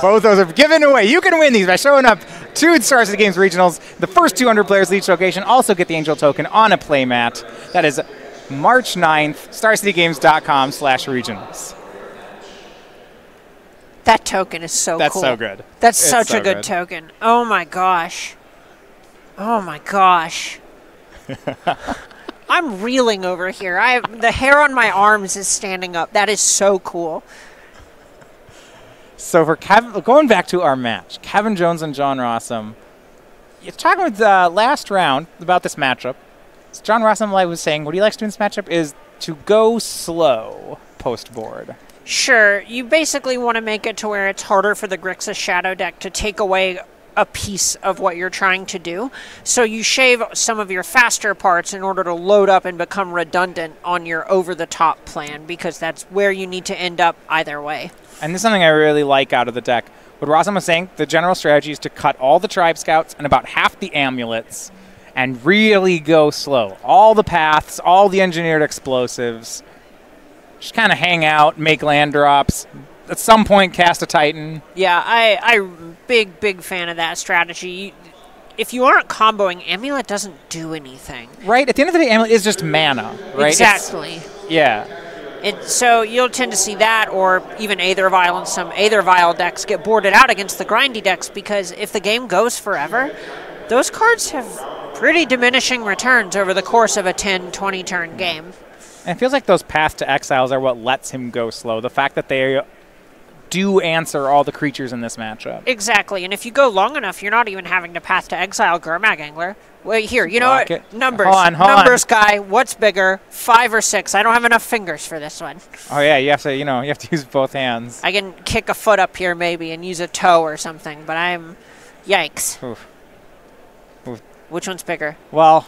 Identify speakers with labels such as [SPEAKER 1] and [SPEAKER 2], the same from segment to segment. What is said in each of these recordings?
[SPEAKER 1] Both those are given away. You can win these by showing up to Star City Games Regionals. The first 200 players at each location also get the Angel token on a playmat. That is March 9th, starcitygames.com/regionals.
[SPEAKER 2] That token is so cool.
[SPEAKER 1] That's so good.
[SPEAKER 2] That's such a good token. Oh my gosh. Oh my gosh. I'm reeling over here. The hair on my arms is standing up. That is so cool.
[SPEAKER 1] So for going back to our match, Kevin Jones and John Rosum, you're talking with last round about this matchup. So John Rosum was saying what he likes to do in this matchup is to go slow post board.
[SPEAKER 2] Sure. You basically want to make it to where it's harder for the Grixis Shadow deck to take away a piece of what you're trying to do. So you shave some of your faster parts in order to load up and become redundant on your over-the-top plan, because that's where you need to end up either way.
[SPEAKER 1] And this is something I really like out of the deck. What Rosum was saying, the general strategy is to cut all the Tribe Scouts and about half the amulets and really go slow. All the paths, all the engineered explosives. Just kind of hang out, make land drops. At some point, cast a Titan.
[SPEAKER 2] Yeah, I'm big fan of that strategy. If you aren't comboing, Amulet doesn't do anything.
[SPEAKER 1] Right? At the end of the day, Amulet is just mana, right?
[SPEAKER 2] Exactly.
[SPEAKER 1] Yeah.
[SPEAKER 2] So you'll tend to see that, or even Aether Vial and some Aether Vial decks get boarded out against the grindy decks, because if the game goes forever, those cards have pretty diminishing returns over the course of a 10, 20 turn game.
[SPEAKER 1] And it feels like those Path to Exiles are what lets him go slow. The fact that they do answer all the creatures in this matchup.
[SPEAKER 2] Exactly, and if you go long enough, you're not even having to Path to Exile Gurmag Angler. Wait, here, you know what? Numbers. Numbers, guy. What's bigger, 5 or 6? I don't have enough fingers for this one.
[SPEAKER 1] Oh yeah, you have to use both hands.
[SPEAKER 2] I can kick a foot up here maybe and use a toe or something, but yikes.
[SPEAKER 1] Oof. Oof.
[SPEAKER 2] Which one's bigger?
[SPEAKER 1] Well,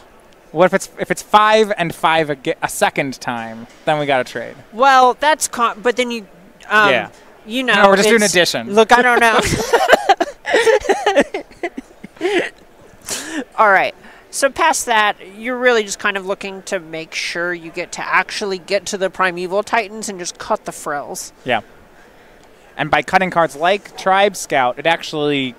[SPEAKER 1] what if it's 5 and 5 a second time? Then we got to trade.
[SPEAKER 2] Well, that's but then you.
[SPEAKER 1] Yeah.
[SPEAKER 2] No,
[SPEAKER 1] we're just doing addition.
[SPEAKER 2] Look, I don't know. All right. So past that, you're really just kind of looking to make sure you get to actually get to the Primeval Titans and just cut the frills.
[SPEAKER 1] Yeah. And by cutting cards like Tribe Scout, it actually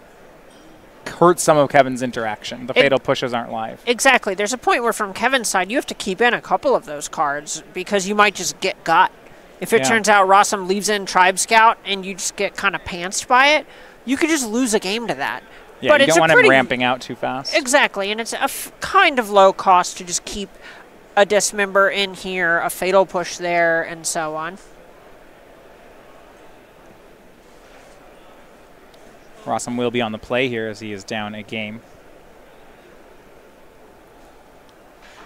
[SPEAKER 1] hurts some of Kevin's interaction. The Fatal Pushes aren't live.
[SPEAKER 2] Exactly. There's a point where from Kevin's side, you have to keep in a couple of those cards because you might just get got. If it turns out Rosum leaves in Tribe Scout and you just get kind of pantsed by it, you could just lose a game to that.
[SPEAKER 1] Yeah,
[SPEAKER 2] but
[SPEAKER 1] you don't want him ramping out too fast.
[SPEAKER 2] Exactly, and it's a kind of low cost to just keep a Dismember in here, a Fatal Push there, and so on.
[SPEAKER 1] Rosum will be on the play here as he is down a game.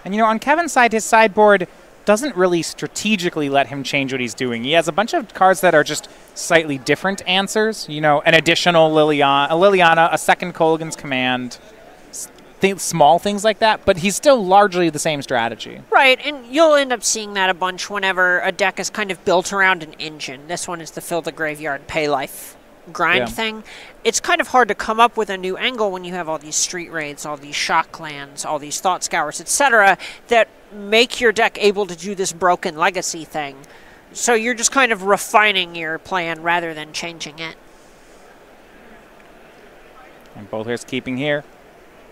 [SPEAKER 1] And on Kevin's side, his sideboard doesn't really strategically let him change what he's doing. He has a bunch of cards that are just slightly different answers. An additional Liliana, a second Kolaghan's Command, small things like that, but he's still largely the same strategy.
[SPEAKER 2] Right, and you'll end up seeing that a bunch whenever a deck is kind of built around an engine. This one is the Fill the Graveyard, Pay Life grind thing. It's kind of hard to come up with a new angle when you have all these Street Raids, all these Shock Lands, all these Thought Scours, etc., that make your deck able to do this Broken Legacy thing. So you're just kind of refining your plan rather than changing it.
[SPEAKER 1] And both players keeping here.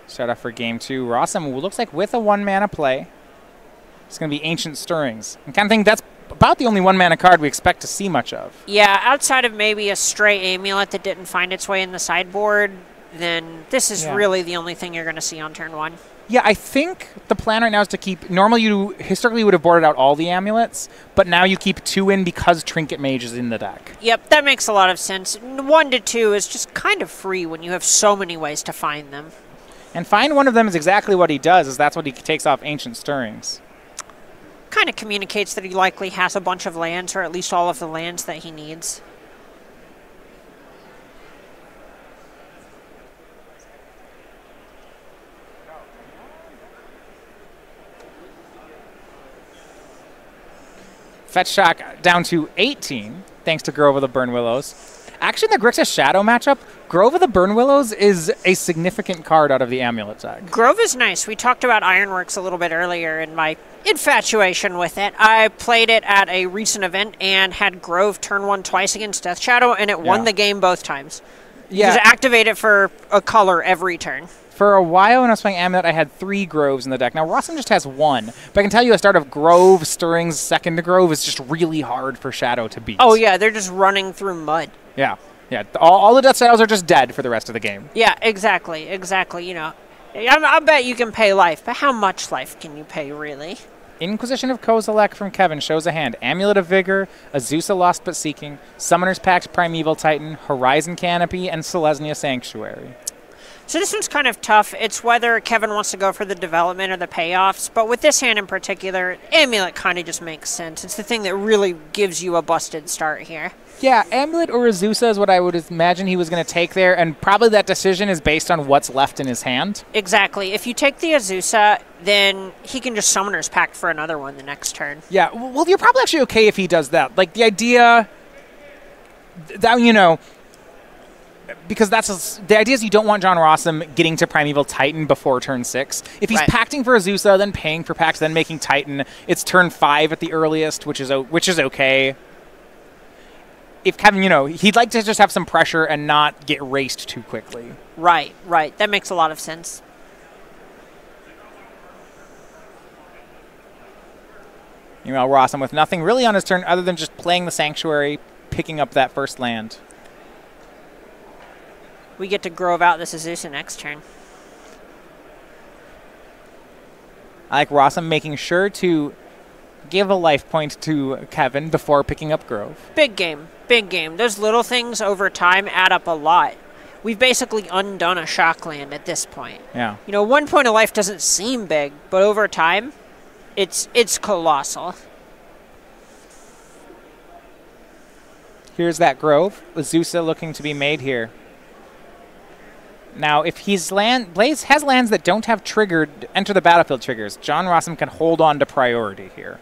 [SPEAKER 1] Start off for game 2. Rosum looks like with a 1-mana play. It's going to be Ancient Stirrings. I kind of think that's about the only 1-mana card we expect to see much of.
[SPEAKER 2] Yeah, outside of maybe a stray Amulet that didn't find its way in the sideboard, then this is really the only thing you're going to see on turn 1.
[SPEAKER 1] Yeah, I think the plan right now is to keep... Normally, you historically would have boarded out all the amulets, but now you keep 2 in because Trinket Mage is in the deck.
[SPEAKER 2] Yep, that makes a lot of sense. 1 to 2 is just kind of free when you have so many ways to find them.
[SPEAKER 1] And find one of them is exactly what he does, is that's what he takes off Ancient Stirrings.
[SPEAKER 2] Kind of communicates that he likely has a bunch of lands, or at least all of the lands that he needs.
[SPEAKER 1] Fetch shock down to 18, thanks to Grove of the Burn Willows. Actually, in the Grixis Shadow matchup, Grove of the Burn Willows is a significant card out of the Amulet deck.
[SPEAKER 2] Grove is nice. We talked about Ironworks a little bit earlier in my infatuation with it. I played it at a recent event and had Grove turn 1 twice against Death Shadow, and it won the game both times. You just activate it for a color every turn.
[SPEAKER 1] For a while when I was playing Amulet, I had 3 Groves in the deck. Now, Rosum just has 1. But I can tell you a start of Grove, Stirrings, second Grove is just really hard for Shadow to beat.
[SPEAKER 2] Oh, yeah, they're just running through mud.
[SPEAKER 1] Yeah. Yeah, all the Death Shadows are just dead for the rest of the game.
[SPEAKER 2] Yeah, exactly. You know, I bet you can pay life, but how much life can you pay, really?
[SPEAKER 1] Inquisition of Kozilek from Kevin shows a hand. Amulet of Vigor, Azusa Lost But Seeking, Summoner's Pact Primeval Titan, Horizon Canopy, and Selesnya Sanctuary.
[SPEAKER 2] So this one's kind of tough. It's whether Kevin wants to go for the development or the payoffs, but with this hand in particular, Amulet kind of just makes sense. It's the thing that really gives you a busted start here.
[SPEAKER 1] Yeah, Amulet or Azusa is what I would imagine he was going to take there, and probably that decision is based on what's left in his hand.
[SPEAKER 2] Exactly. If you take the Azusa, then he can just Summoner's Pact for another one the next turn.
[SPEAKER 1] Yeah, well, you're probably actually okay if he does that. Like, the idea that, you know, because the idea is you don't want John Rosum getting to Primeval Titan before turn 6. If he's pacting for Azusa, then paying for Pact, then making Titan, it's turn 5 at the earliest, which is okay. If Kevin, you know, he'd like to just have some pressure and not get raced too quickly.
[SPEAKER 2] Right. That makes a lot of sense.
[SPEAKER 1] You know, Rosum with nothing really on his turn other than just playing the Sanctuary, picking up that first land.
[SPEAKER 2] We get to Grove out this Azusa next turn.
[SPEAKER 1] I like Rosum making sure to give a life point to Kevin before picking up Grove.
[SPEAKER 2] Big game. Those little things over time add up a lot. We've basically undone a shock land at this point.
[SPEAKER 1] Yeah.
[SPEAKER 2] You know, 1 point of life doesn't seem big, but over time, it's colossal.
[SPEAKER 1] Here's that Grove. Azusa looking to be made here. Now, if Blaze has lands that don't have triggered enter the battlefield triggers, John Rosum can hold on to priority here.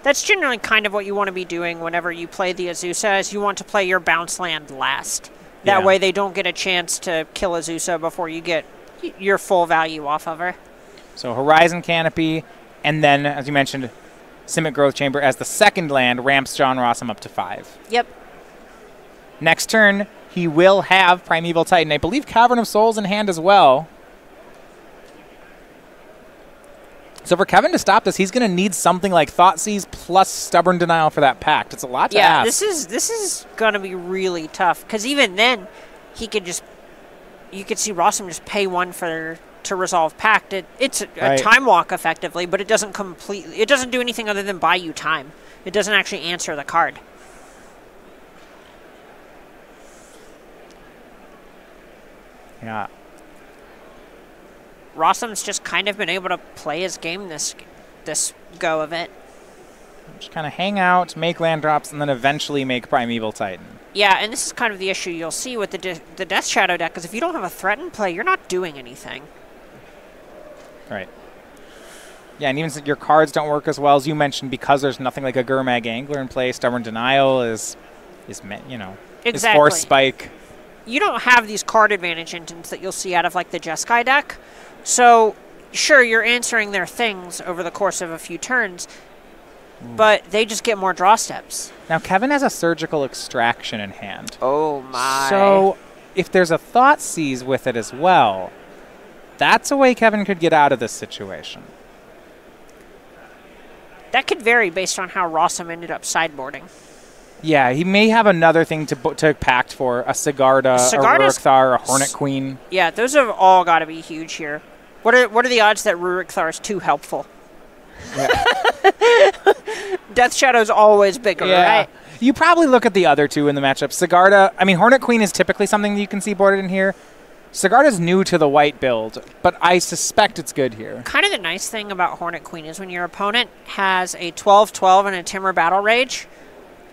[SPEAKER 2] That's generally kind of what you want to be doing whenever you play the Azusa, is you want to play your bounce land last. That way they don't get a chance to kill Azusa before you get your full value off of her.
[SPEAKER 1] So Horizon Canopy, and then, as you mentioned, Simic Growth Chamber as the second land ramps John Rosum up to 5.
[SPEAKER 2] Yep.
[SPEAKER 1] Next turn, he will have Primeval Titan. I believe Cavern of Souls in hand as well. So for Kevin to stop this, he's going to need something like Thoughtseize plus Stubborn Denial for that Pact. It's a lot to ask.
[SPEAKER 2] Yeah, this is going to be really tough, because even then, you could see Rosum just pay 1 to resolve Pact. It's a time walk effectively, but it doesn't do anything other than buy you time. It doesn't actually answer the card.
[SPEAKER 1] Yeah.
[SPEAKER 2] Rosum's just kind of been able to play his game this go of it.
[SPEAKER 1] Just kind of hang out, make land drops, and then eventually make Primeval Titan.
[SPEAKER 2] Yeah, and this is kind of the issue you'll see with the Death Shadow deck, because if you don't have a threat in play, you're not doing anything. Right.
[SPEAKER 1] Yeah, and even your cards don't work as well as you mentioned because there's nothing like a Gurmag Angler in play. Stubborn Denial is Force Spike.
[SPEAKER 2] You don't have these card advantage engines that you'll see out of like the Jeskai deck. So, sure, you're answering their things over the course of a few turns, but they just get more draw steps.
[SPEAKER 1] Now, Kevin has a Surgical Extraction in hand.
[SPEAKER 2] Oh, my.
[SPEAKER 1] So, if there's a Thoughtseize with it as well, that's a way Kevin could get out of this situation.
[SPEAKER 2] That could vary based on how Rosum ended up sideboarding.
[SPEAKER 1] Yeah, he may have another thing to pact for, a Sigarda, a Rurikthar, a Hornet Queen.
[SPEAKER 2] Yeah, those have all got to be huge here. What are the odds that Rurikthar is too helpful? Yeah. Death Shadow's always bigger, right?
[SPEAKER 1] You probably look at the other two in the matchup. Sigarda, I mean, Hornet Queen is typically something that you can see boarded in here. Sigarda's new to the white build, but I suspect it's good here.
[SPEAKER 2] Kind of the nice thing about Hornet Queen is when your opponent has a 12-12 and a Timur Battle Rage,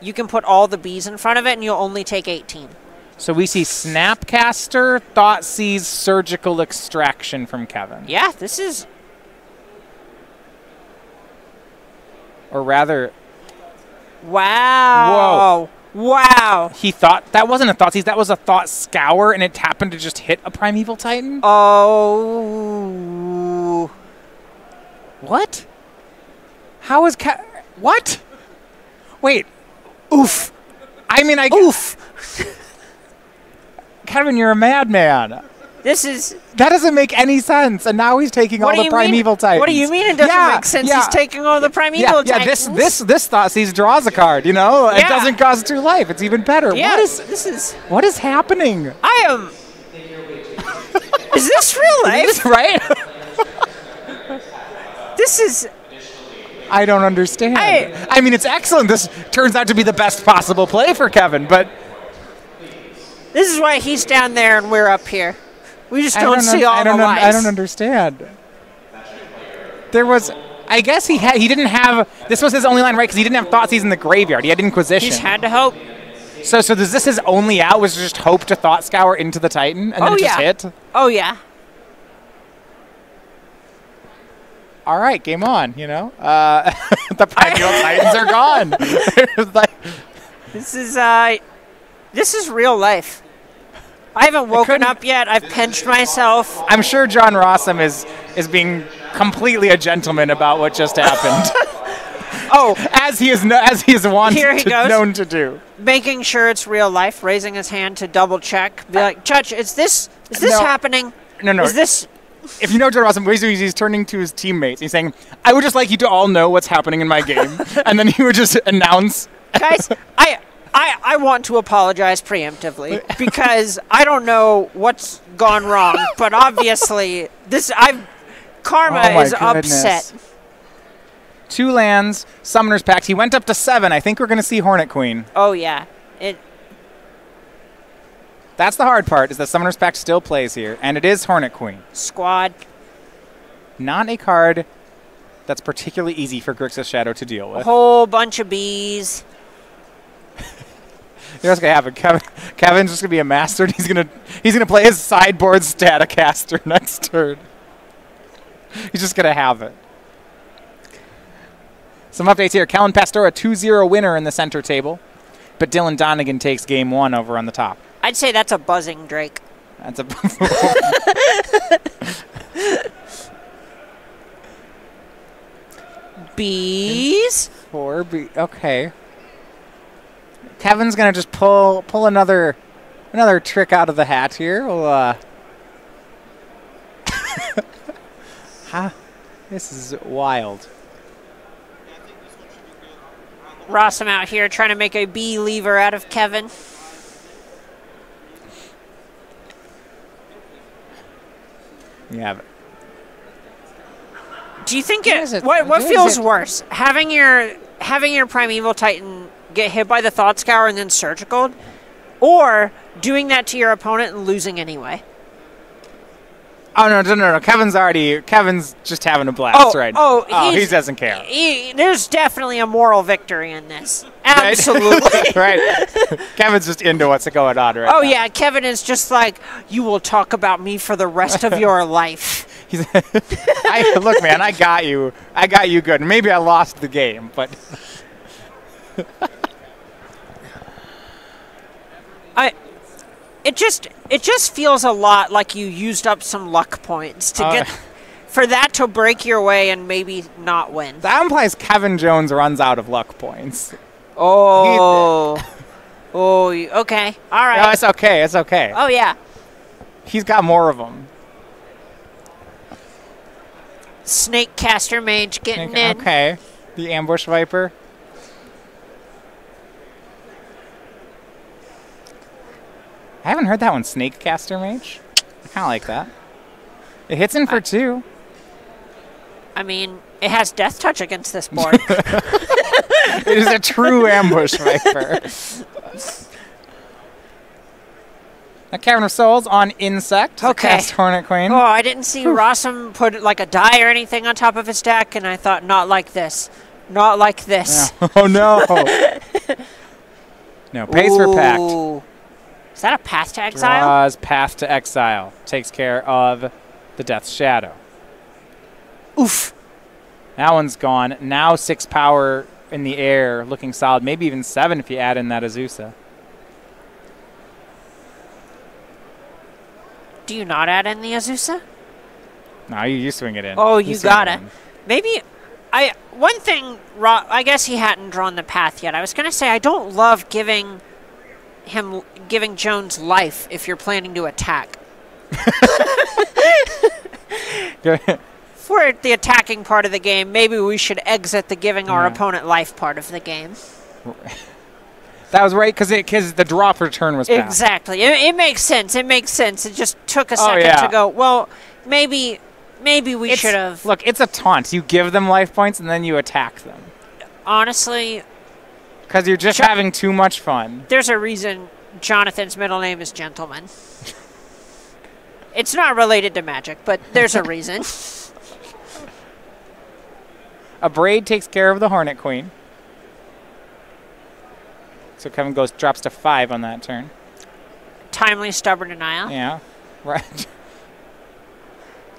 [SPEAKER 2] you can put all the Bs in front of it, and you'll only take 18.
[SPEAKER 1] So we see Snapcaster, Thoughtseize, Surgical Extraction from Kevin.
[SPEAKER 2] Yeah, this is...
[SPEAKER 1] Or rather...
[SPEAKER 2] Wow.
[SPEAKER 1] Whoa.
[SPEAKER 2] Wow.
[SPEAKER 1] He thought that wasn't a Thoughtseize, that was a Thought Scour, and it happened to just hit a Primeval Titan.
[SPEAKER 2] Oh.
[SPEAKER 1] What? How is what? Wait. Oof. I mean, oof. Kevin, you're a madman.
[SPEAKER 2] That
[SPEAKER 1] doesn't make any sense. And now he's taking all the Primeval Titans.
[SPEAKER 2] What do you mean it doesn't make sense? He's taking all the Primeval Titans.
[SPEAKER 1] This Thoughtseize draws a card, you know? It doesn't cost 2 life. It's even better.
[SPEAKER 2] Yeah,
[SPEAKER 1] What is happening?
[SPEAKER 2] Is this real life?
[SPEAKER 1] Right?
[SPEAKER 2] This is...
[SPEAKER 1] I don't understand. I mean, it's excellent. This turns out to be the best possible play for Kevin, but...
[SPEAKER 2] This is why he's down there and we're up here. We just don't see all the lights.
[SPEAKER 1] I don't understand. There was... I guess he didn't have... This was his only line, right? Because he didn't have Thoughtseize in the graveyard. He had Inquisition.
[SPEAKER 2] He's had to hope.
[SPEAKER 1] So is this his only out? Was just hope to Thought Scour into the Titan? And then it just hit?
[SPEAKER 2] Oh, yeah.
[SPEAKER 1] All right, game on, you know? The Primeval Titans are gone.
[SPEAKER 2] This is real life. I haven't woken up yet. I've pinched myself.
[SPEAKER 1] I'm sure John Rosum is being completely a gentleman about what just happened. as he is known to do.
[SPEAKER 2] Making sure it's real life, raising his hand to double check. Be like, Judge, is this happening?
[SPEAKER 1] No.
[SPEAKER 2] Is this...
[SPEAKER 1] If you know John Rosum, basically he's turning to his teammates. He's saying, I would just like you to all know what's happening in my game. And then he would just announce.
[SPEAKER 2] Guys, I want to apologize preemptively because I don't know what's gone wrong, but obviously karma is upset.
[SPEAKER 1] 2 lands, Summoner's Pact. He went up to 7. I think we're going to see Hornet Queen.
[SPEAKER 2] Oh, yeah.
[SPEAKER 1] That's the hard part, is that Summoner's Pact still plays here, and it is Hornet Queen.
[SPEAKER 2] Squad.
[SPEAKER 1] Not a card that's particularly easy for Grixis Shadow to deal with.
[SPEAKER 2] A whole bunch of bees.
[SPEAKER 1] Here's what's gonna happen. Kevin's just gonna be a master, and he's gonna play his sideboard Staticaster next turn. He's just gonna have it. Some updates here. Kellen Pastore, a 2-0 winner in the center table, but Dylan Donegan takes game 1 over on the top.
[SPEAKER 2] I'd say that's a buzzing Drake.
[SPEAKER 1] That's a...
[SPEAKER 2] Bees?
[SPEAKER 1] 4 bees. Okay. Kevin's going to just pull another trick out of the hat here. We'll, This is wild.
[SPEAKER 2] Rosum out here trying to make a bee lever out of Kevin.
[SPEAKER 1] You have it.
[SPEAKER 2] Do you think what feels worse? Having your Primeval Titan get hit by the Thought Scour and then Surgical, or doing that to your opponent and losing anyway?
[SPEAKER 1] Oh, no. Kevin's just having a blast right now. He doesn't care.
[SPEAKER 2] There's definitely a moral victory in this. Absolutely.
[SPEAKER 1] Right. Kevin's just into what's going on right now.
[SPEAKER 2] Oh, yeah. Kevin is just like, you will talk about me for the rest of your life.
[SPEAKER 1] Look, man, I got you. I got you good. Maybe I lost the game, but...
[SPEAKER 2] It just feels a lot like you used up some luck points to get for that to break your way and maybe not win.
[SPEAKER 1] That implies Kevin Jones runs out of luck points.
[SPEAKER 2] Oh. Okay. All right.
[SPEAKER 1] No, it's okay. It's okay.
[SPEAKER 2] Oh, yeah.
[SPEAKER 1] He's got more of them.
[SPEAKER 2] Snake Caster Mage getting in.
[SPEAKER 1] Okay. The Ambush Viper. I haven't heard that one, Snake Caster Mage. I kind of like that. It hits in for 2.
[SPEAKER 2] I mean, it has Death Touch against this board.
[SPEAKER 1] It is a true Ambush Viper. A Cavern of Souls on Insect.
[SPEAKER 2] Okay.
[SPEAKER 1] Cast Hornet Queen.
[SPEAKER 2] Oh, I didn't see Rosum put like a die or anything on top of his deck, and I thought, not like this. Not like this.
[SPEAKER 1] Yeah. Oh, no. No, Pacer Pact.
[SPEAKER 2] Is that a Path to Exile?
[SPEAKER 1] Draws Path to Exile. Takes care of the Death's Shadow.
[SPEAKER 2] Oof.
[SPEAKER 1] That one's gone. Now 6 power in the air, looking solid. Maybe even 7 if you add in that Azusa.
[SPEAKER 2] Do you not add in the Azusa?
[SPEAKER 1] No, you swing it in.
[SPEAKER 2] Oh, you gotta.
[SPEAKER 1] In.
[SPEAKER 2] Maybe... One thing, I guess he hadn't drawn the path yet. I was going to say, I don't love giving Jones life if you're planning to attack. For the attacking part of the game, maybe we should exit the giving our opponent life part of the game.
[SPEAKER 1] That was right, because the draw for turn was passed.
[SPEAKER 2] Exactly. It makes sense. It makes sense. It just took a second to go, well, maybe we should have...
[SPEAKER 1] Look, it's a taunt. You give them life points, and then you attack them.
[SPEAKER 2] Honestly...
[SPEAKER 1] Because you're just having too much fun.
[SPEAKER 2] There's a reason Jonathan's middle name is Gentleman. It's not related to magic, but there's a reason.
[SPEAKER 1] A Braid takes care of the Hornet Queen. So Kevin drops to 5 on that turn.
[SPEAKER 2] Timely Stubborn Denial.
[SPEAKER 1] Yeah, right.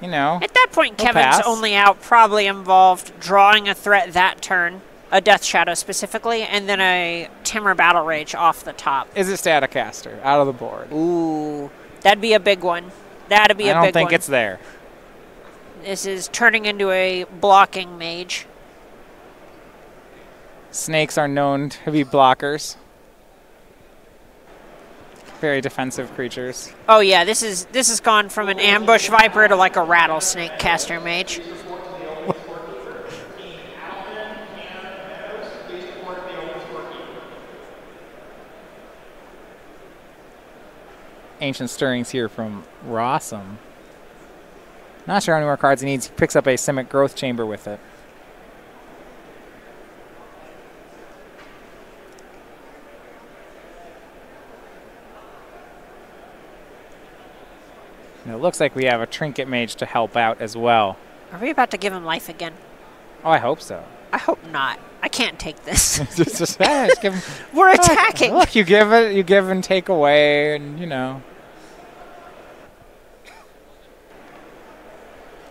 [SPEAKER 1] You know.
[SPEAKER 2] At that point, Kevin's only out probably involved drawing a threat that turn, a Death Shadow specifically, and then a Timur Battle Rage off the top.
[SPEAKER 1] Is it Staticaster out of the board?
[SPEAKER 2] Ooh, that'd be a big one. That'd be a big one.
[SPEAKER 1] I don't think it's there.
[SPEAKER 2] This is turning into a blocking mage.
[SPEAKER 1] Snakes are known to be blockers. Very defensive creatures.
[SPEAKER 2] Oh yeah, this has gone from an ambush viper to like a rattlesnake caster mage.
[SPEAKER 1] Ancient Stirrings here from Rosum. Not sure how many more cards he needs. He picks up a Simic Growth Chamber with it. And it looks like we have a Trinket Mage to help out as well.
[SPEAKER 2] Are we about to give him life again?
[SPEAKER 1] Oh, I hope so.
[SPEAKER 2] I hope not. I can't take this.
[SPEAKER 1] just give him.
[SPEAKER 2] We're attacking.
[SPEAKER 1] Look, you give and take away, and you know.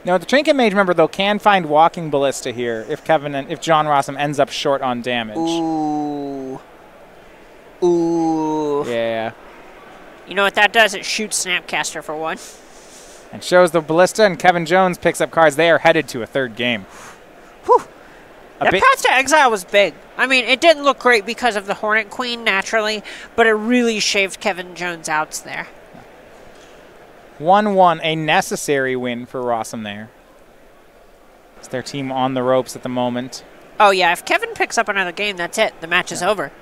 [SPEAKER 1] No, the Trinket Mage, remember though, can find Walking Ballista here if John Rosum ends up short on damage.
[SPEAKER 2] Ooh.
[SPEAKER 1] Yeah.
[SPEAKER 2] You know what that does? It shoots Snapcaster for 1.
[SPEAKER 1] And shows the Ballista, and Kevin Jones picks up cards. They are headed to a 3rd game.
[SPEAKER 2] Whew. That path to exile was big. I mean, it didn't look great because of the Hornet Queen, naturally, but it really shaved Kevin Jones' outs there.
[SPEAKER 1] 1-1, a necessary win for Rosum there. It's their team on the ropes at the moment.
[SPEAKER 2] Oh, yeah, if Kevin picks up another game, that's it. The match is over.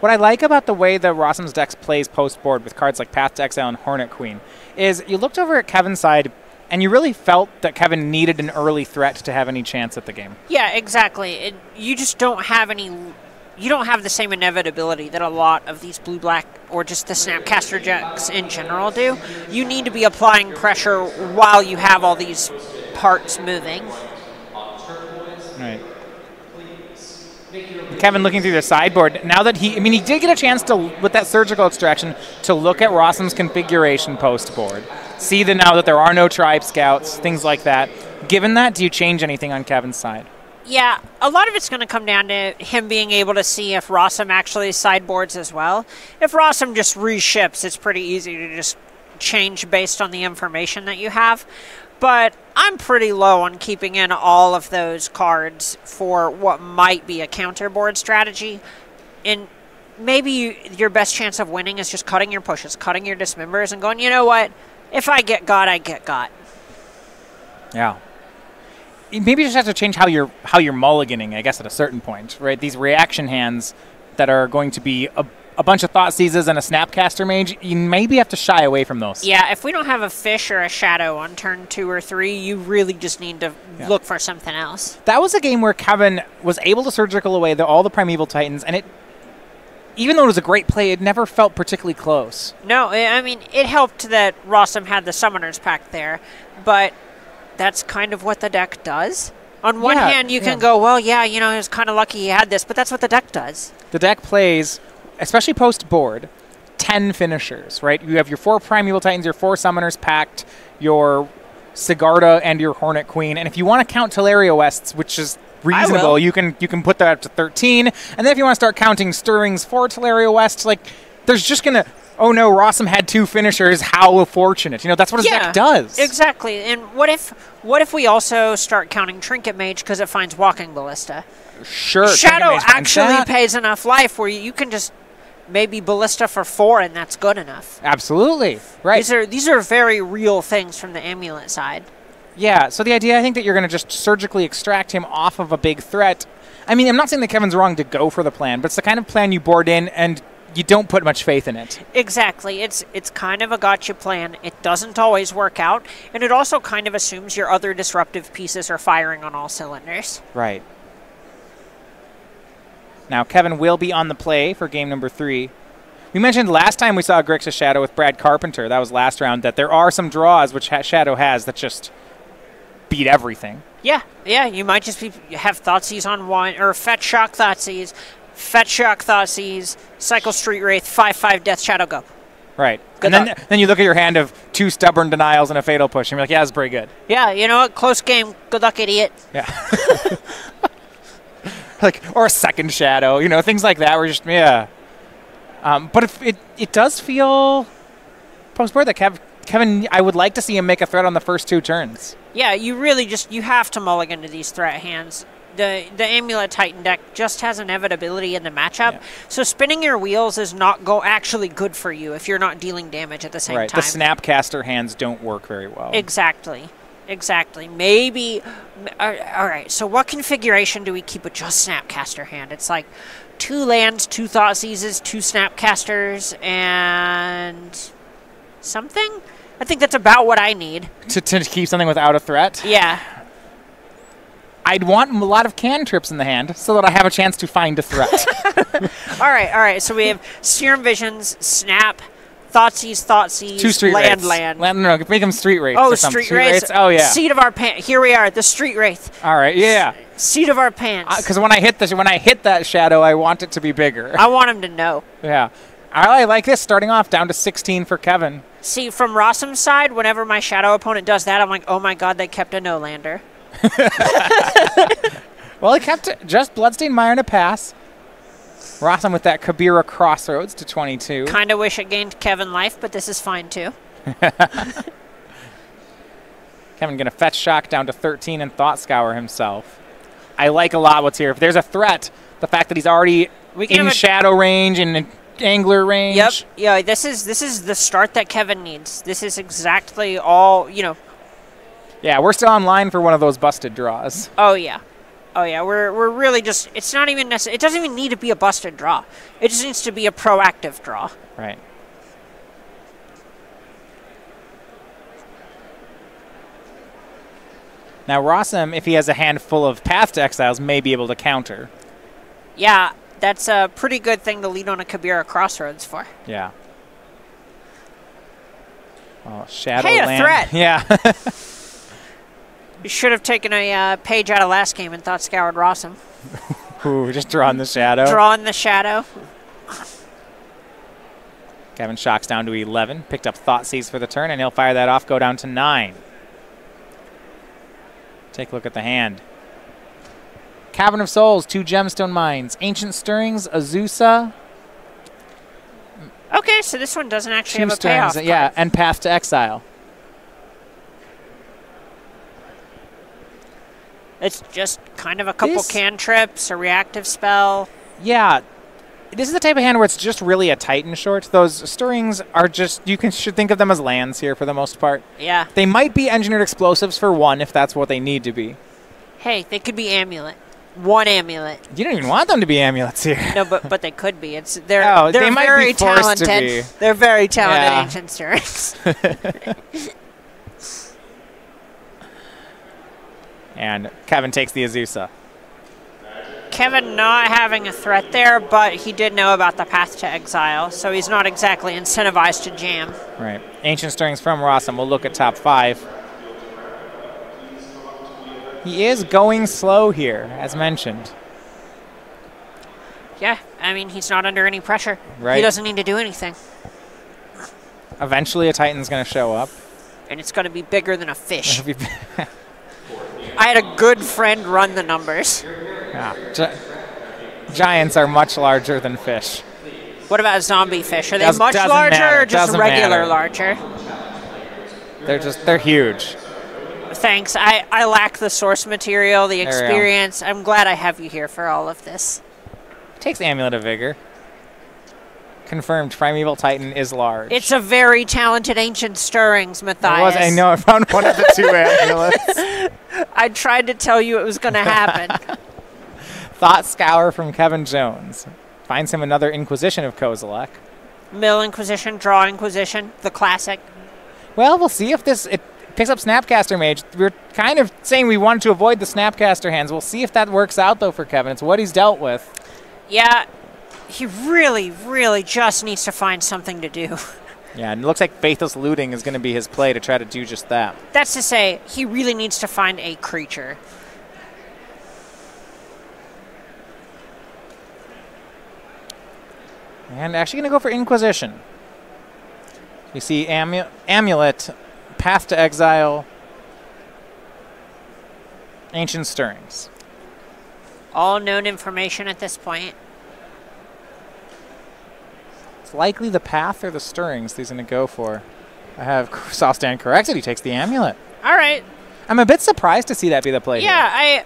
[SPEAKER 1] What I like about the way that Rosum's decks plays post-board with cards like Path to Exile and Hornet Queen is you looked over at Kevin's side and you really felt that Kevin needed an early threat to have any chance at the game.
[SPEAKER 2] Yeah, exactly. You just don't have any... You don't have the same inevitability that a lot of these blue-black or just the Snapcaster decks in general do. You need to be applying pressure while you have all these parts moving.
[SPEAKER 1] Right. Kevin looking through the sideboard. Now that he did get a chance to, with that Surgical Extraction, to look at Rosum's configuration post-board. See now that there are no Tribe Scouts, things like that. Given that, do you change anything on Kevin's side?
[SPEAKER 2] Yeah, a lot of it's going to come down to him being able to see if Rosum actually sideboards as well. If Rosum just reships, it's pretty easy to just change based on the information that you have. But I'm pretty low on keeping in all of those cards for what might be a counterboard strategy. And maybe your best chance of winning is just cutting your pushes, cutting your dismembers, and going, you know what? If I get got, I get got.
[SPEAKER 1] Yeah. Maybe you just have to change how you're mulliganing, I guess, at a certain point, right? These reaction hands that are going to be a bunch of Thought Seizes and a Snapcaster Mage, you maybe have to shy away from those.
[SPEAKER 2] Yeah, if we don't have a Fish or a Shadow on turn 2 or 3, you really just need to look for something else. That
[SPEAKER 1] was a game where Kevin was able to surgical away all the Primeval Titans, and even though it was a great play, it never felt particularly close.
[SPEAKER 2] No, I mean, it helped that Rosum had the Summoner's Pact there, but that's kind of what the deck does. On one hand, you can go, well, yeah, he was kind of lucky he had this, but that's what the deck does.
[SPEAKER 1] The deck plays, especially post-board, 10 finishers, right? You have your 4 Primeval Titans, your 4 Summoners Pact, your Sigarda, and your Hornet Queen. And if you want to count Teleria Wests, which is reasonable, you can put that up to 13. And then if you want to start counting stirrings for Teleria West, like there's just gonna. Oh no, Rosum had 2 finishers. How fortunate! You know that's what his deck does.
[SPEAKER 2] Exactly. And what if we also start counting Trinket Mage because it finds Walking Ballista?
[SPEAKER 1] Sure.
[SPEAKER 2] Shadow actually pays enough life where you can just maybe Ballista for 4 and that's good enough.
[SPEAKER 1] Absolutely. Right.
[SPEAKER 2] These are very real things from the Amulet side.
[SPEAKER 1] Yeah. So the idea, I think, that you're going to just surgically extract him off of a big threat. I mean, I'm not saying that Kevin's wrong to go for the plan, but it's the kind of plan you board in and you don't put much faith in it.
[SPEAKER 2] Exactly. It's kind of a gotcha plan. It doesn't always work out, and it also kind of assumes your other disruptive pieces are firing on all cylinders.
[SPEAKER 1] Right. Now, Kevin will be on the play for game number 3. We mentioned last time we saw Grixis Shadow with Brad Carpenter, that was last round, that there are some draws which Shadow has that just beat everything.
[SPEAKER 2] Yeah, you might just have Thoughtseize on 1, or Fetch Shock Thoughtseize, Fetch Shock Thoughtseize, Cycle Street Wraith, 5/5 Death Shadow, go.
[SPEAKER 1] Right. Good and then you look at your hand of 2 Stubborn Denials and a Fatal Push, and you're like, yeah, that's pretty good.
[SPEAKER 2] Yeah, you know what? Close game. Good luck, idiot.
[SPEAKER 1] Yeah. Or a second Shadow, you know, things like that. We're just, yeah. But if it does feel post-board that Kevin, I would like to see him make a threat on the first 2 turns.
[SPEAKER 2] Yeah, you really you have to mulligan to these threat hands. The Amulet Titan deck just has inevitability in the matchup, so spinning your wheels is not actually good for you if you're not dealing damage at the same time.
[SPEAKER 1] The Snapcaster hands don't work very well.
[SPEAKER 2] Exactly. Maybe. All right, so what configuration do we keep with just Snapcaster hand? It's like 2 lands, 2 Thoughtseizes, 2 Snapcasters, and something? I think that's about what I need. To
[SPEAKER 1] keep something without a threat?
[SPEAKER 2] Yeah.
[SPEAKER 1] I'd want a lot of cantrips in the hand so that I have a chance to find a threat.
[SPEAKER 2] All right. So we have Serum Visions, Snap, Thoughtseize,
[SPEAKER 1] 2 Street
[SPEAKER 2] land.
[SPEAKER 1] Wraiths. No, make them Street Wraiths.
[SPEAKER 2] Oh, Street Wraiths.
[SPEAKER 1] Oh, yeah.
[SPEAKER 2] Seat of our pants. Here we are, the Street Wraith.
[SPEAKER 1] All right, yeah.
[SPEAKER 2] Seat of our pants.
[SPEAKER 1] Because when I hit that Shadow, I want it to be bigger.
[SPEAKER 2] I want him to know.
[SPEAKER 1] Yeah. I like this, starting off down to 16 for Kevin.
[SPEAKER 2] See, from Rosum's side, whenever my Shadow opponent does that, I'm like, oh my god, they kept a no-lander.
[SPEAKER 1] Well, he kept just Bloodstained Mire and a pass. Rosum with that Kabira Crossroads to 22.
[SPEAKER 2] Kind of wish it gained Kevin life, but this is fine too.
[SPEAKER 1] Kevin going to Fetch Shock down to 13 and Thought Scour himself. I like a lot what's here. If there's a threat, the fact that he's already in Shadow range and Angler range.
[SPEAKER 2] Yep. Yeah, this is the start that Kevin needs. This is exactly all, you know.
[SPEAKER 1] Yeah, we're still on line for one of those busted draws.
[SPEAKER 2] Oh, yeah. We're really just, it's not even necessary. It doesn't even need to be a busted draw. It just needs to be a proactive draw.
[SPEAKER 1] Right. Now, Rosum, if he has a hand full of Path to Exiles, may be able to counter.
[SPEAKER 2] Yeah, that's a pretty good thing to lead on a Kabira Crossroads for.
[SPEAKER 1] Yeah. Oh, Shadow
[SPEAKER 2] Hey,
[SPEAKER 1] land.
[SPEAKER 2] A threat!
[SPEAKER 1] Yeah.
[SPEAKER 2] You should have taken a page out of last game and thought scoured Rosum.
[SPEAKER 1] Ooh, just drawing the Shadow.
[SPEAKER 2] Drawing the Shadow.
[SPEAKER 1] Kevin shocks down to 11. Picked up Thoughtseize for the turn, and he'll fire that off, go down to 9. Take a look at the hand. Cavern of Souls, 2 Gemstone Mines. Ancient Stirrings, Azusa.
[SPEAKER 2] Okay, so this one doesn't actually have a payoff card.
[SPEAKER 1] Yeah, and Path to Exile.
[SPEAKER 2] It's just kind of a couple cantrips, a reactive spell.
[SPEAKER 1] Yeah. This is the type of hand where it's just really a Titan short. Those Stirrings are just, should think of them as lands here for the most part.
[SPEAKER 2] Yeah.
[SPEAKER 1] They might be Engineered Explosives for 1 if that's what they need to be.
[SPEAKER 2] Hey, they could be Amulet. 1 Amulet.
[SPEAKER 1] You don't even want them to be amulets here.
[SPEAKER 2] No, but they could be.
[SPEAKER 1] They're
[SPEAKER 2] they might very
[SPEAKER 1] be forced
[SPEAKER 2] talented.
[SPEAKER 1] To be.
[SPEAKER 2] They're very talented Ancient Stirrings.
[SPEAKER 1] And Kevin takes the Azusa.
[SPEAKER 2] Kevin not having a threat there, but he did know about the Path to Exile, so he's not exactly incentivized to jam.
[SPEAKER 1] Right. Ancient Stirrings from Rosum. We'll look at top 5. He is going slow here, as mentioned.
[SPEAKER 2] Yeah, I mean, he's not under any pressure.
[SPEAKER 1] Right.
[SPEAKER 2] He doesn't need to do anything.
[SPEAKER 1] Eventually, a Titan's going to show up.
[SPEAKER 2] And it's going to be bigger than a fish. I had a good friend run the numbers.
[SPEAKER 1] Yeah. Giants are much larger than fish.
[SPEAKER 2] What about zombie fish? Are they
[SPEAKER 1] Doesn't
[SPEAKER 2] much larger
[SPEAKER 1] matter.
[SPEAKER 2] or just
[SPEAKER 1] Doesn't
[SPEAKER 2] regular
[SPEAKER 1] matter.
[SPEAKER 2] larger?
[SPEAKER 1] They're huge.
[SPEAKER 2] Thanks. I lack the source material, the
[SPEAKER 1] we go.
[SPEAKER 2] experience. I'm glad I have you here for all of this.
[SPEAKER 1] Takes Amulet of Vigor. Confirmed, Primeval Titan is large.
[SPEAKER 2] It's a very talented Ancient Stirrings, Matthias.
[SPEAKER 1] I know, I found one of the two amulets.
[SPEAKER 2] I tried to tell you it was going to happen.
[SPEAKER 1] Thought Scour from Kevin Jones. Finds him another Inquisition of Kozilek.
[SPEAKER 2] Mill Inquisition, Draw Inquisition, the classic.
[SPEAKER 1] Well, we'll see if it picks up Snapcaster Mage. We're kind of saying we wanted to avoid the Snapcaster hands. We'll see if that works out, though, for Kevin. It's what he's dealt with.
[SPEAKER 2] Yeah, he really, really just needs to find something to do.
[SPEAKER 1] Yeah, and it looks like Faithless Looting is going to be his play to try to do just that.
[SPEAKER 2] That's to say, he really needs to find a creature.
[SPEAKER 1] And actually going to go for Inquisition. You see Amulet, Path to Exile, Ancient Stirrings.
[SPEAKER 2] All known information at this point.
[SPEAKER 1] It's likely the Path or the Stirrings that he's going to go for. I have Sostan corrected. He takes the Amulet.
[SPEAKER 2] All right.
[SPEAKER 1] I'm a bit surprised to see that be the play
[SPEAKER 2] Yeah,
[SPEAKER 1] here.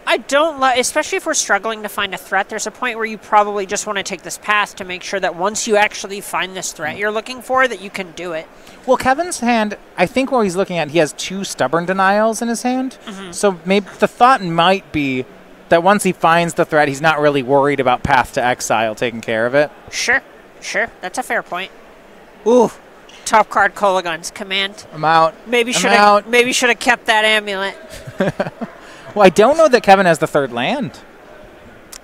[SPEAKER 2] I don't like, especially if we're struggling to find a threat, there's a point where you probably just want to take this path to make sure that once you actually find this threat you're looking for, that you can do it.
[SPEAKER 1] Well, Kevin's hand, I think what he's looking at, he has 2 Stubborn Denials in his hand. So maybe the thought might be that once he finds the threat, he's not really worried about Path to Exile taking care of it.
[SPEAKER 2] Sure. That's a fair point. Ooh, top card Kolagon's Command.
[SPEAKER 1] I'm out.
[SPEAKER 2] Maybe should have kept that amulet.
[SPEAKER 1] Well, I don't know that Kevin has the 3rd land.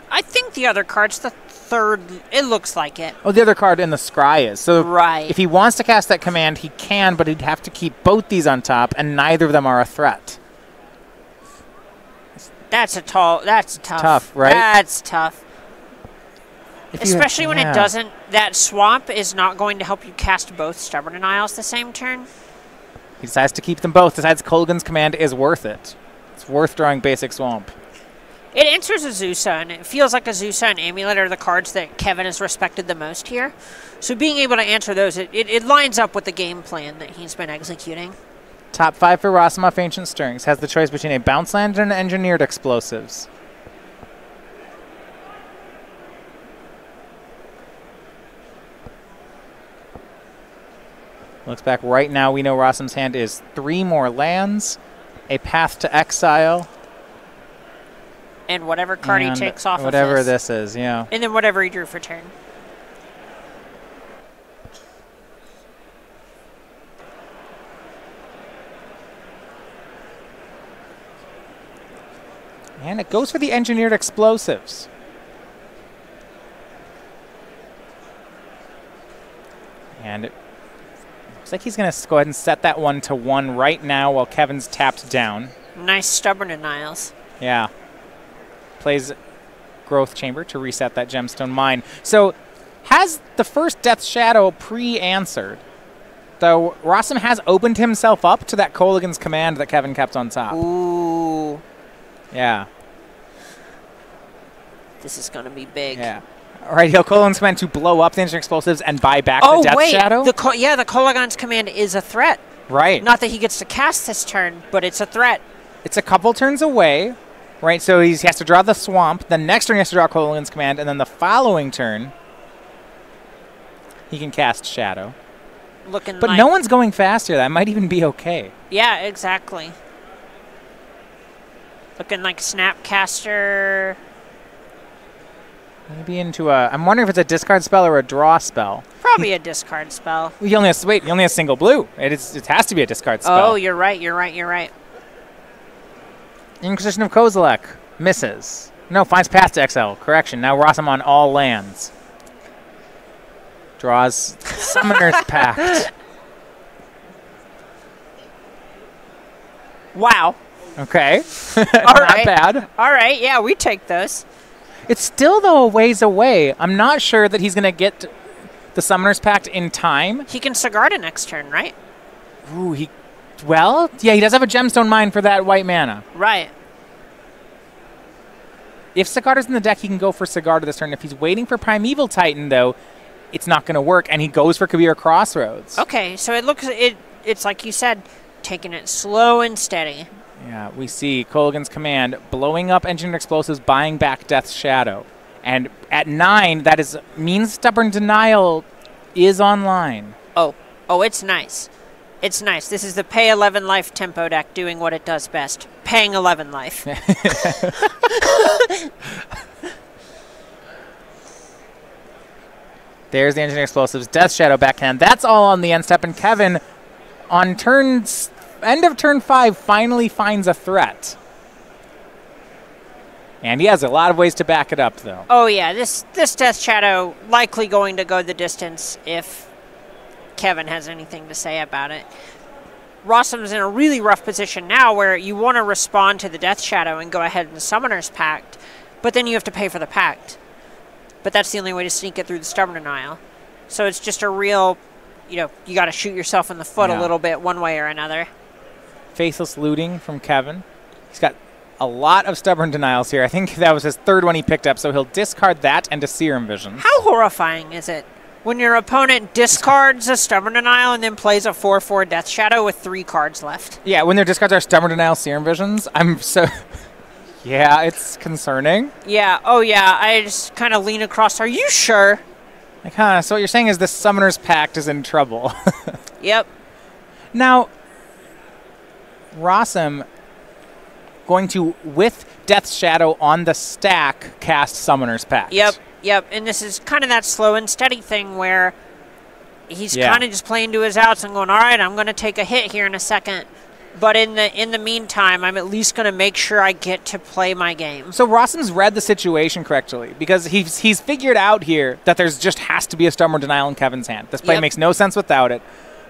[SPEAKER 2] I think the other card's the 3rd. It looks like it.
[SPEAKER 1] Oh, the other card in the scry is. So
[SPEAKER 2] right.
[SPEAKER 1] If he wants to cast that command, he can, but he'd have to keep both these on top, and neither of them are a threat.
[SPEAKER 2] That's tough.
[SPEAKER 1] Tough, right?
[SPEAKER 2] That's tough. Especially when it doesn't, that swamp is not going to help you cast both Stubborn Denials the same turn.
[SPEAKER 1] He decides to keep them both, decides Kolgan's command is worth it. It's worth drawing basic swamp.
[SPEAKER 2] It answers Azusa, and it feels like Azusa and Amulet are the cards that Kevin has respected the most here. So being able to answer those, it lines up with the game plan that he's been executing.
[SPEAKER 1] Top 5 for Rosum off Ancient Stirrings. Has the choice between a Bounce Land and Engineered Explosives. Looks back right now, we know Rosum's hand is 3 more lands, a Path to Exile.
[SPEAKER 2] And whatever card he takes off
[SPEAKER 1] whatever
[SPEAKER 2] of
[SPEAKER 1] this is, yeah.
[SPEAKER 2] And then whatever he drew for turn.
[SPEAKER 1] And it goes for the Engineered Explosives. And it looks like he's going to go ahead and set that 1 to 1 right now while Kevin's tapped down.
[SPEAKER 2] Nice Stubborn Denials.
[SPEAKER 1] Yeah. Plays Growth Chamber to reset that Gemstone Mine. So has the first Death Shadow pre-answered, though Rosum has opened himself up to that Kolgan's command that Kevin kept on top.
[SPEAKER 2] Ooh.
[SPEAKER 1] Yeah.
[SPEAKER 2] This is going to be big.
[SPEAKER 1] Yeah. All right, he'll Kolgan's command to blow up the Engineered Explosives and buy back the Death Shadow?
[SPEAKER 2] The Kolagon's command is a threat.
[SPEAKER 1] Right.
[SPEAKER 2] Not that he gets to cast this turn, but it's a threat.
[SPEAKER 1] It's a couple turns away, right? So he has to draw the Swamp. The next turn he has to draw Kolgan's command, and then the following turn he can cast Shadow. But no one's going fast here. That might even be okay.
[SPEAKER 2] Yeah, exactly. Looking like Snapcaster.
[SPEAKER 1] Maybe into a... I'm wondering if it's a discard spell or a draw spell.
[SPEAKER 2] Probably a discard spell.
[SPEAKER 1] He only has... Wait, he only has single blue. It has to be a discard spell.
[SPEAKER 2] Oh, you're right.
[SPEAKER 1] Inquisition of Kozilek. Misses. No, finds Path to Exile. Correction. Now Rosum on all lands. Draws Summoner's Pact.
[SPEAKER 2] Wow.
[SPEAKER 1] Okay.
[SPEAKER 2] All
[SPEAKER 1] Not
[SPEAKER 2] right.
[SPEAKER 1] bad.
[SPEAKER 2] All right. Yeah, we take those.
[SPEAKER 1] It's still, though, a ways away. I'm not sure that he's going to get the Summoner's Pact in time.
[SPEAKER 2] He can Sigarda next turn, right?
[SPEAKER 1] Ooh, Well, yeah, he does have a gemstone mine for that white mana.
[SPEAKER 2] Right.
[SPEAKER 1] If Sigarda's in the deck, he can go for Sigarda this turn. If he's waiting for Primeval Titan, though, it's not going to work, and he goes for Kabir Crossroads.
[SPEAKER 2] Okay, so it's like you said, taking it slow and steady.
[SPEAKER 1] Yeah, we see Kolaghan's Command blowing up Engineered Explosives, buying back Death's Shadow. And at 9, that means Stubborn Denial is online.
[SPEAKER 2] Oh, it's nice. It's nice. This is the pay 11 life tempo deck doing what it does best. Paying 11 life.
[SPEAKER 1] There's the Engineered Explosives, Death Shadow backhand. That's all on the end step, and Kevin, on end of turn 5, finally finds a threat. And he has a lot of ways to back it up, though.
[SPEAKER 2] Oh, yeah. This Death Shadow likely going to go the distance if Kevin has anything to say about it. Rosum's in a really rough position now where you want to respond to the Death Shadow and go ahead and Summoner's Pact, but then you have to pay for the Pact. But that's the only way to sneak it through the Stubborn Denial. So it's just a real, you got to shoot yourself in the foot a little bit one way or another.
[SPEAKER 1] Faithless Looting from Kevin. He's got a lot of Stubborn Denials here. I think that was his third one he picked up, so he'll discard that and a Serum Vision.
[SPEAKER 2] How horrifying is it when your opponent discards a Stubborn Denial and then plays a 4/4 Death Shadow with 3 cards left?
[SPEAKER 1] Yeah, when their discards are Stubborn Denial, Serum Visions, I'm so... Yeah, it's concerning.
[SPEAKER 2] Yeah, oh yeah, I just kind of lean across. Are you sure?
[SPEAKER 1] Like, so what you're saying is the Summoner's Pact is in trouble.
[SPEAKER 2] Yep.
[SPEAKER 1] Now, Rosum going to, with Death's Shadow on the stack, cast Summoner's Pact.
[SPEAKER 2] Yep. And this is kind of that slow and steady thing where he's kind of just playing to his outs and going, all right, I'm going to take a hit here in a second. But in the meantime, I'm at least going to make sure I get to play my game.
[SPEAKER 1] So Rosum's read the situation correctly because he's figured out here that there's just has to be a Stubborn Denial in Kevin's hand. This play makes no sense without it.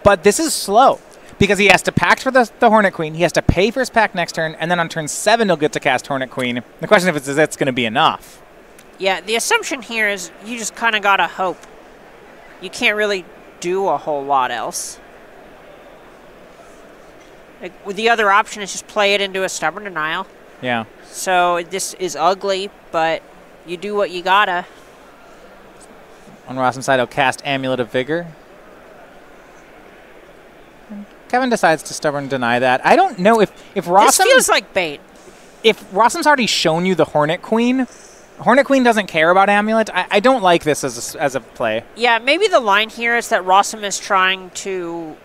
[SPEAKER 1] But this is slow because he has to pact for the Hornet Queen. He has to pay for his pact next turn, and then on turn 7 he'll get to cast Hornet Queen. The question is it's going to be enough.
[SPEAKER 2] Yeah, the assumption here is you just kind of got to hope. You can't really do a whole lot else. The other option is just play it into a Stubborn Denial.
[SPEAKER 1] Yeah.
[SPEAKER 2] So this is ugly, but you do what you gotta.
[SPEAKER 1] On Rosum's side, he'll cast Amulet of Vigor. And Kevin decides to Stubborn Deny that. I don't know if Rosum...
[SPEAKER 2] This feels like bait.
[SPEAKER 1] If Rosum's already shown you the Hornet Queen doesn't care about Amulet. I don't like this as a play.
[SPEAKER 2] Yeah, maybe the line here is that Rosum is trying to...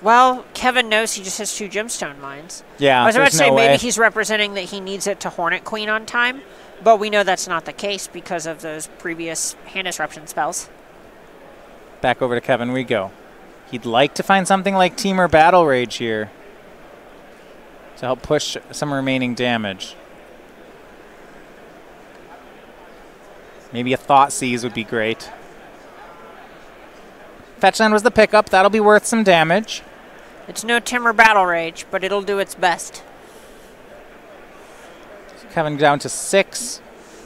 [SPEAKER 2] Well, Kevin knows he just has 2 gemstone mines.
[SPEAKER 1] Yeah,
[SPEAKER 2] I was about to say maybe
[SPEAKER 1] way.
[SPEAKER 2] he's representing that he needs it to Hornet Queen on time, but we know that's not the case because of those previous hand disruption spells.
[SPEAKER 1] Back over to Kevin we go. He'd like to find something like Temur Battle Rage here to help push some remaining damage. Maybe a Thoughtseize would be great. Fetchland was the pickup. That'll be worth some damage.
[SPEAKER 2] It's no Temur Battle Rage, but it'll do its best.
[SPEAKER 1] Kevin down to 6.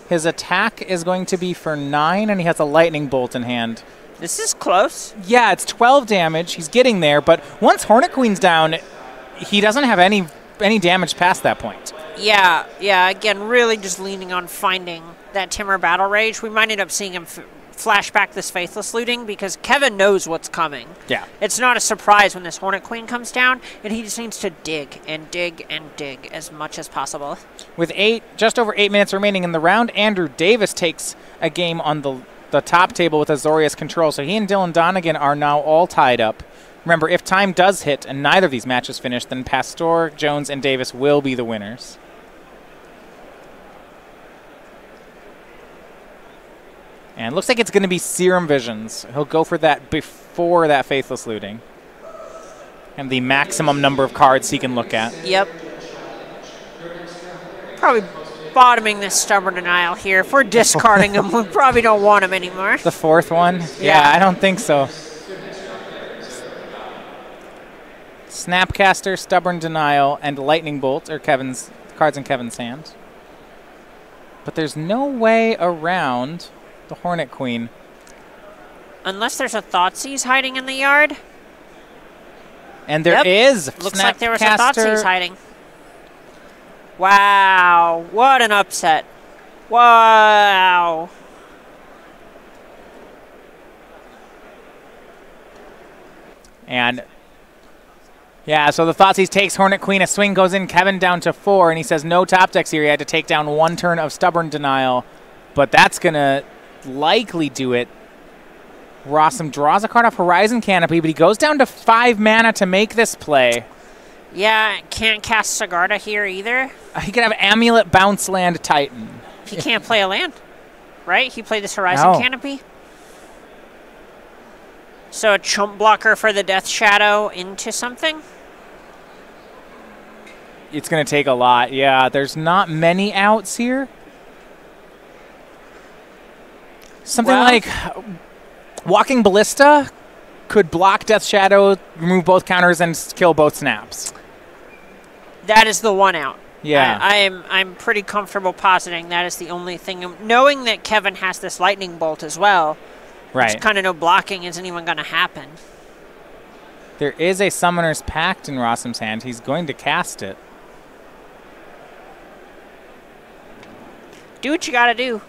[SPEAKER 1] His attack is going to be for 9, and he has a Lightning Bolt in hand.
[SPEAKER 2] This is close.
[SPEAKER 1] Yeah, it's 12 damage. He's getting there, but once Hornet Queen's down, he doesn't have any damage past that point.
[SPEAKER 2] Yeah. Again, really just leaning on finding that Temur Battle Rage. We might end up seeing him flash back this Faithless Looting because Kevin knows what's coming.
[SPEAKER 1] Yeah.
[SPEAKER 2] It's not a surprise when this Hornet Queen comes down, and he just needs to dig and dig and dig as much as possible. With
[SPEAKER 1] just over 8 minutes remaining in the round, Andrew Davis takes a game on the top table with Azorius Control, so he and Dylan Donegan are now all tied up. Remember, if time does hit and neither of these matches finish, then Pastore, Jones, and Davis will be the winners. And looks like it's going to be Serum Visions. He'll go for that before that Faithless Looting. And the maximum number of cards he can look at.
[SPEAKER 2] Yep. Probably bottoming this Stubborn Denial here. If we're discarding him, we probably don't want him anymore.
[SPEAKER 1] The 4th one? Yeah, I don't think so. Snapcaster, Stubborn Denial, and Lightning Bolt are Kevin's cards in Kevin's hand. But there's no way around the Hornet Queen.
[SPEAKER 2] Unless there's a Thoughtseize hiding in the yard.
[SPEAKER 1] And there is.
[SPEAKER 2] Looks like there was a Thoughtseize hiding. Wow. What an upset. Wow.
[SPEAKER 1] And yeah, so the Thoughtseize takes Hornet Queen. A swing goes in. Kevin down to 4, and he says no top decks here. He had to take down 1 turn of Stubborn Denial, but that's going to likely do it. Rosum draws a card off Horizon Canopy, but he goes down to 5 mana to make this play.
[SPEAKER 2] Yeah, can't cast Sigarda here either.
[SPEAKER 1] He could have Amulet, Bounce Land, Titan.
[SPEAKER 2] He can't play a land, right? He played this Horizon Canopy. So a chump blocker for the Death Shadow into something?
[SPEAKER 1] It's going to take a lot, yeah. There's not many outs here. Something like Walking Ballista could block Death Shadow, remove both counters, and kill both snaps.
[SPEAKER 2] That is the one out.
[SPEAKER 1] Yeah.
[SPEAKER 2] I'm pretty comfortable positing that is the only thing. Knowing that Kevin has this Lightning Bolt as well.
[SPEAKER 1] Right.
[SPEAKER 2] There's kind of no blocking isn't even going to happen.
[SPEAKER 1] There is a Summoner's Pact in Rosum's hand. He's going to cast it.
[SPEAKER 2] Do what you got to do.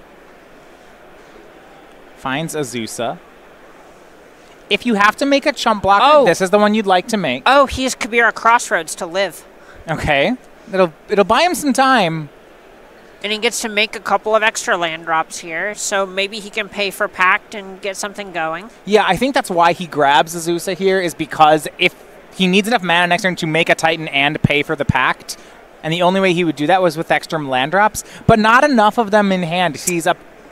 [SPEAKER 1] Finds Azusa. If you have to make a chump blocker, this is the one you'd like to make.
[SPEAKER 2] Oh, he has Kabira Crossroads to live.
[SPEAKER 1] Okay. It'll buy him some time.
[SPEAKER 2] And he gets to make a couple of extra land drops here, so maybe he can pay for Pact and get something going.
[SPEAKER 1] Yeah, I think that's why he grabs Azusa here, is because if he needs enough mana next turn to make a Titan and pay for the Pact, and the only way he would do that was with extra land drops, but not enough of them in hand.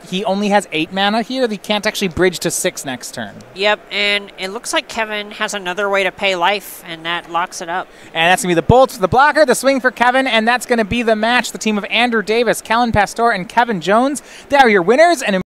[SPEAKER 1] He only has 8 mana here. He can't actually bridge to 6 next turn.
[SPEAKER 2] Yep, and it looks like Kevin has another way to pay life, and that locks it up.
[SPEAKER 1] And that's going to be the bolts for the blocker, the swing for Kevin, and that's going to be the match. The team of Andrew Davis, Kellen Pastore, and Kevin Jones. They are your winners. And